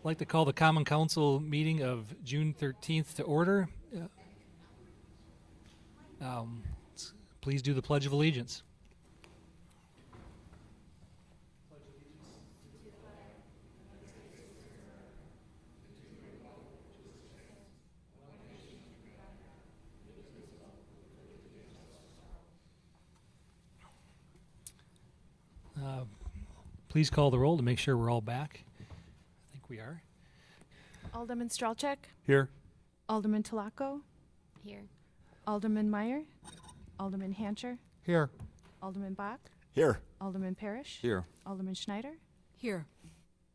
like to call the Common Council meeting of June 13th to order. Please do the Pledge of Allegiance. Please call the roll to make sure we're all back. I think we are. Alderman Stralchek, Here. Alderman Talaco, Here. Alderman Meyer, Alderman Hancher, Here. Alderman Bach, Here. Alderman Parrish, Here. Alderman Schneider, Here.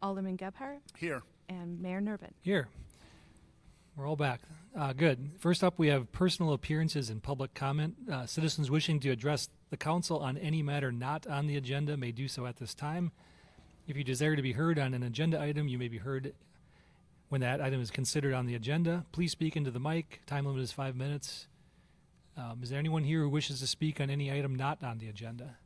Alderman Gebhardt, Here. and Mayor Nurbin. Here. We're all back. Good. First up, we have personal appearances and public comment. Citizens wishing to address the council on any matter not on the agenda may do so at this time. If you desire to be heard on an agenda item, you may be heard when that item is considered on the agenda. Please speak into the mic. Time limit is 5 minutes. Is there anyone here who wishes to speak on any item not on the agenda?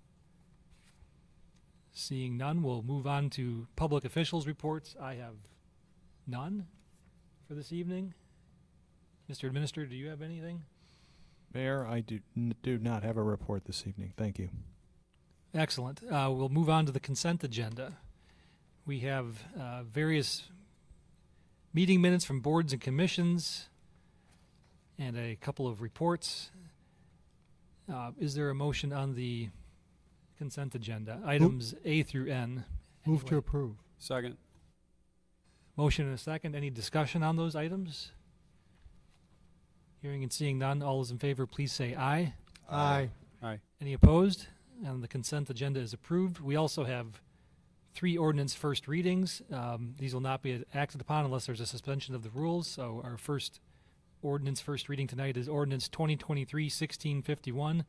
Seeing none, we'll move on to public officials' reports. I have none for this evening. Mr. Administrator, do you have anything? Mayor, I do not have a report this evening. Thank you. Excellent. We'll move on to the consent agenda. We have various meeting minutes from boards and commissions and a couple of reports. Is there a motion on the consent agenda? Items A through N. Move to Anyway. approve. Second. Motion and a second. Any discussion on those items? Hearing and seeing none, all those in favor, please say aye. Aye. Aye. Any opposed? And the consent agenda is approved. We also have 3 ordinance first readings. These will not be acted upon unless there's a suspension of the rules. So our first ordinance first reading tonight is ordinance 2023-1651,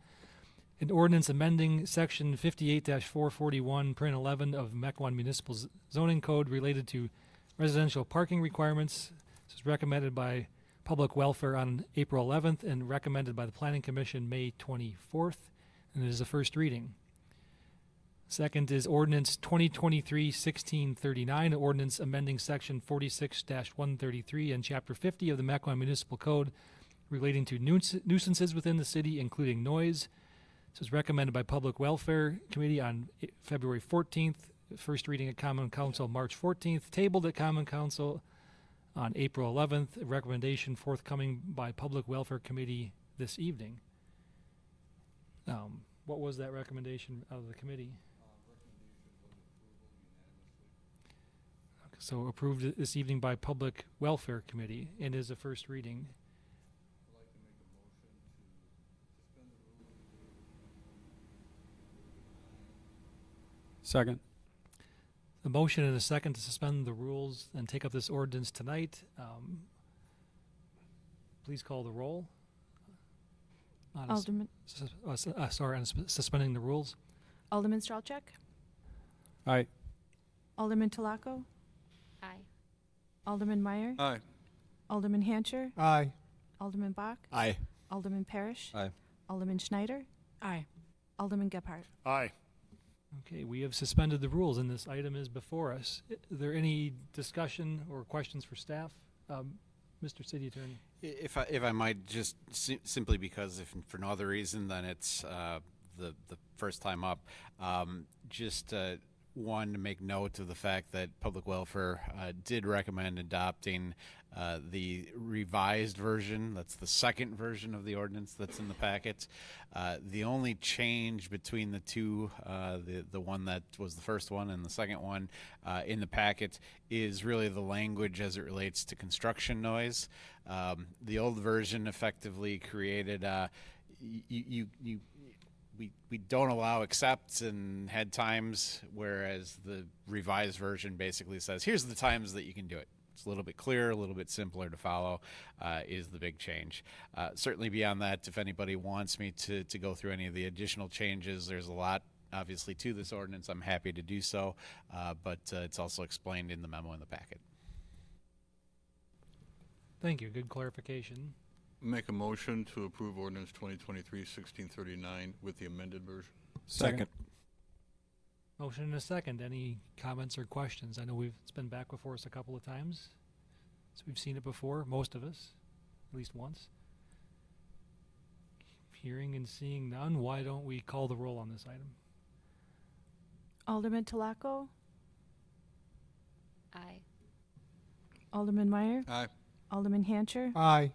an ordinance amending section 58-441, print 11 of Mequon Municipal Zoning Code related to residential parking requirements. This is recommended by Public Welfare on April 11th and recommended by the Planning Commission May 24th, and it is a first reading. Second is ordinance 2023-1639, an ordinance amending section 46-133 and chapter 50 of the Mequon Municipal Code relating to nuisances within the city, including noise. This was recommended by Public Welfare Committee on February 14th, first reading at Common Council March 14th, tabled at Common Council on April 11th, a recommendation forthcoming by Public Welfare Committee this evening. What was that recommendation of the committee? Okay, so approved this evening by Public Welfare Committee and is a first reading. Second. A motion and a second to suspend the rules and take up this ordinance tonight. Please call the roll. On Alderman, suspending the rules. Alderman Stralchek, Aye. Alderman Talaco, Aye. Alderman Meyer, Aye. Alderman Hancher, Aye. Alderman Bach, Aye. Alderman Parrish, Aye. Alderman Schneider, Aye. Alderman Gebhardt. Aye. Okay, we have suspended the rules and this item is before us. Is there any discussion or questions for staff? Mr. City Attorney. If I might, just simply because if for no other reason than it's the first time up, just one to make note of the fact that Public Welfare did recommend adopting the revised version. That's the second version of the ordinance that's in the packet. The only change between the two, the one that was the first one and the second one in the packet, is really the language as it relates to construction noise. The old version effectively created we don't allow accepts and head times, whereas the revised version basically says here's the times that you can do it. It's a little bit clearer, a little bit simpler to follow, is the big change. Certainly beyond that, if anybody wants me to go through any of the additional changes, there's a lot obviously to this ordinance. I'm happy to do so, but it's also explained in the memo in the packet. Thank you. Good clarification. Make a motion to approve ordinance 2023-1639 with the amended version. Second. Motion and a second. Any comments or questions? I know it's been back before us a couple of times. So we've seen it before, most of us, at least once. Hearing and seeing none, why don't we call the roll on this item? Alderman Talaco, Aye. Alderman Meyer, Aye. Alderman Hancher, Aye.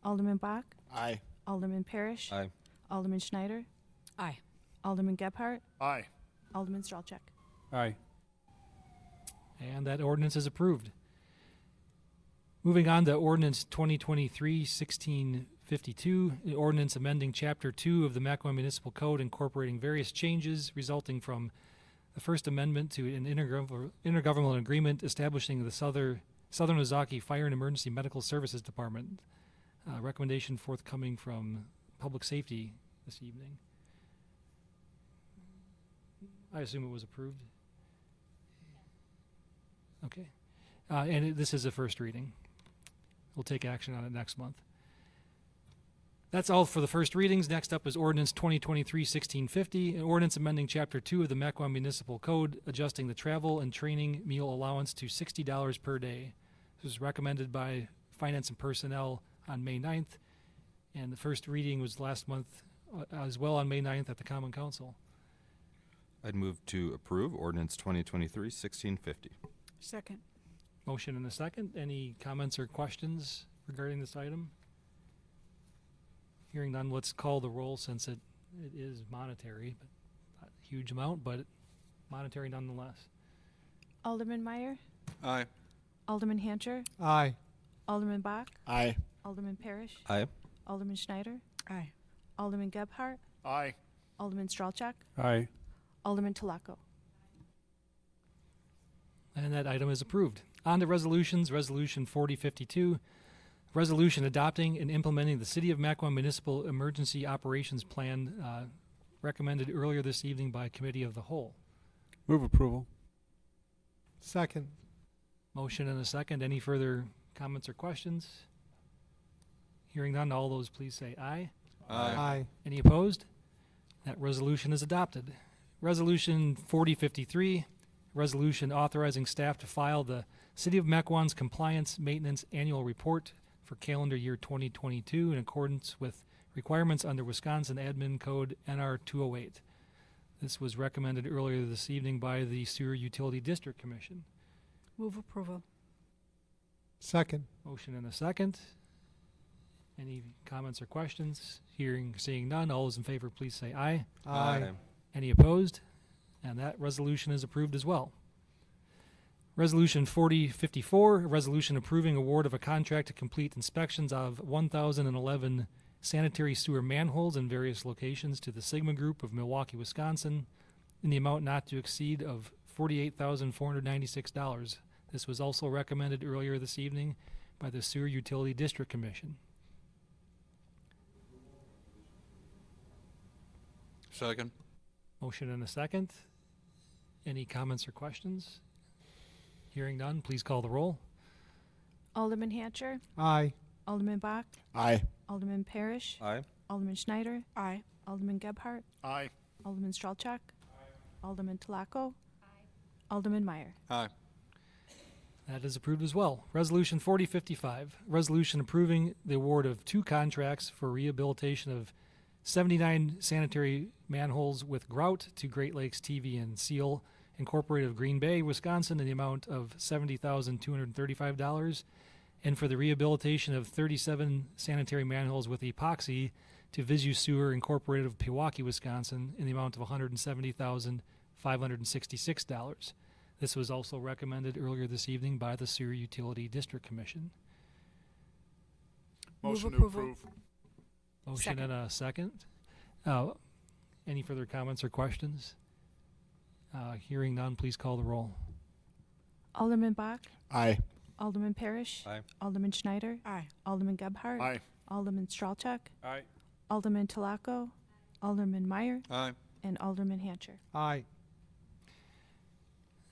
Alderman Bach, Aye. Alderman Parrish, Aye. Alderman Schneider, Aye. Alderman Gebhardt, Aye. Alderman Stralchuk. Aye. And that ordinance is approved. Moving on to ordinance 2023-1652, the ordinance amending Chapter 2 of the Mequon Municipal Code incorporating various changes resulting from the First Amendment to an intergovernmental agreement establishing the Southern Ozaki Fire and Emergency Medical Services Department. Recommendation forthcoming from Public Safety this evening. I assume it was approved. Okay. This is a first reading. We'll take action on it next month. That's all for the first readings. Next up is ordinance 2023-1650, an ordinance amending Chapter 2 of the Mequon Municipal Code, adjusting the travel and training meal allowance to $60 per day. This was recommended by Finance and Personnel on May 9th, and the first reading was last month as well on May 9th at the Common Council. I'd move to approve ordinance 2023-1650. Second. Motion and a second. Any comments or questions regarding this item? Hearing none, let's call the roll since it is monetary, but not a huge amount, but monetary nonetheless. Alderman Meyer, Aye. Alderman Hancher, Aye. Alderman Bach, Aye. Alderman Parrish, Aye. Alderman Schneider, Aye. Alderman Gebhardt, Aye. Alderman Stralchuk, Aye. Alderman Talaco. And that item is approved. On to resolutions. Resolution 4052, resolution adopting and implementing the City of Mequon Municipal Emergency Operations Plan recommended earlier this evening by Committee of the Whole. Move approval. Second. Motion and a second. Any further comments or questions? Hearing none, all those please say aye. Aye. Any opposed? That resolution is adopted. Resolution 4053, resolution authorizing staff to file the City of Mequon's Compliance Maintenance Annual Report for calendar year 2022 in accordance with requirements under Wisconsin Admin Code NR 208. This was recommended earlier this evening by the Sewer Utility District Commission. Move approval. Second. Motion and a second. Any comments or questions? Seeing none, all those in favor please say aye. Aye. Any opposed? And that resolution is approved as well. Resolution 4054, a resolution approving award of a contract to complete inspections of 1,011 sanitary sewer manholes in various locations to the Sigma Group of Milwaukee, Wisconsin, in the amount not to exceed of $48,496. This was also recommended earlier this evening by the Sewer Utility District Commission. Second. Motion and a second. Any comments or questions? Hearing none, please call the roll. Alderman Hancher, Aye. Alderman Bach, Aye. Alderman Parrish, Aye. Alderman Schneider, Aye. Alderman Gebhardt, Aye. Alderman Stralchuk, Alderman Talaco, Alderman Meyer. Aye. That is approved as well. Resolution 4055, resolution approving the award of 2 contracts for rehabilitation of 79 sanitary manholes with grout to Great Lakes TV and Seal Incorporated of Green Bay, Wisconsin, in the amount of $70,235, and for the rehabilitation of 37 sanitary manholes with epoxy to Visu Sewer Incorporated of Pewaukee, Wisconsin, in the amount of $170,566. This was also recommended earlier this evening by the Sewer Utility District Commission. Motion to approval. approve. Motion Second. and a second. Any further comments or questions? Hearing none, please call the roll. Alderman Bach, Aye. Alderman Parrish, Aye. Alderman Schneider, Aye. Alderman Gebhardt, Aye. Alderman Stralchuk, Aye. Alderman Talaco, Alderman Meyer, Aye. and Alderman Hancher. Aye.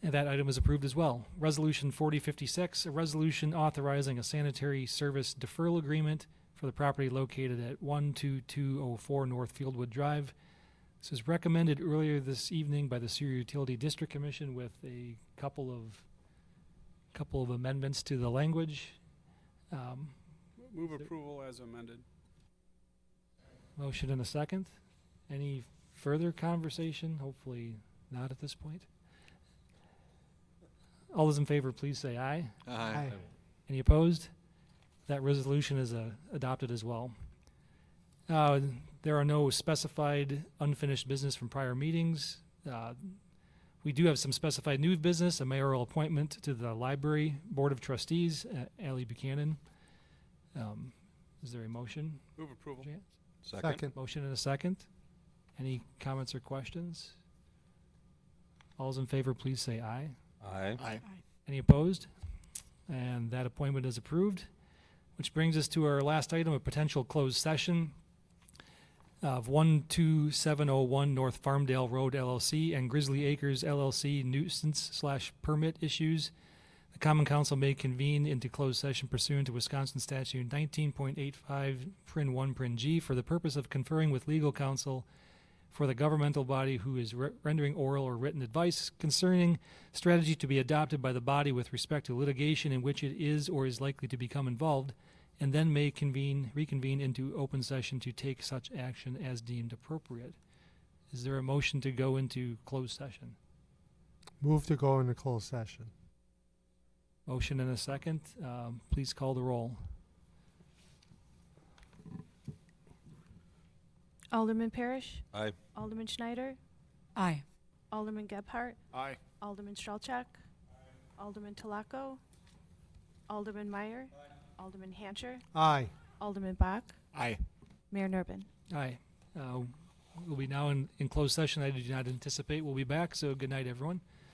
And that item is approved as well. Resolution 4056, a resolution authorizing a sanitary service deferral agreement for the property located at 12204 North Fieldwood Drive. This was recommended earlier this evening by the Sewer Utility District Commission with a couple of amendments to the language. Move approval as amended. Motion and a second. Any further conversation? Hopefully not at this point. All those in favor, please say aye. Aye. Any opposed? That resolution is adopted as well. There are no specified unfinished business from prior meetings. We do have some specified new business, a mayoral appointment to the Library Board of Trustees, Ally Buchanan. Is there a motion? Move approval. Jan? Second. Motion and a second. Any comments or questions? All those in favor, please say aye. Aye. Aye. Any opposed? And that appointment is approved, which brings us to our last item, a potential closed session of 12701 North Farmdale Road LLC and Grizzly Acres LLC nuisance/permit issues. The Common Council may convene into closed session pursuant to Wisconsin Statute 19.85, Prin 1, Prin G, for the purpose of conferring with legal counsel for the governmental body who is rendering oral or written advice concerning strategy to be adopted by the body with respect to litigation in which it is or is likely to become involved, and then may reconvene into open session to take such action as deemed appropriate. Is there a motion to go into closed session? Move to go into closed session. Motion and a second. Please call the roll. Alderman Parrish. Aye. Alderman Schneider. Aye. Alderman Gebhardt. Aye. Alderman Stralchuk. Alderman Talaco. Alderman Meyer. Alderman Hancher. Aye. Alderman Bach. Aye. Mayor Nurbin. Aye. We'll be now in closed session. I do not anticipate we'll be back, so good night, everyone.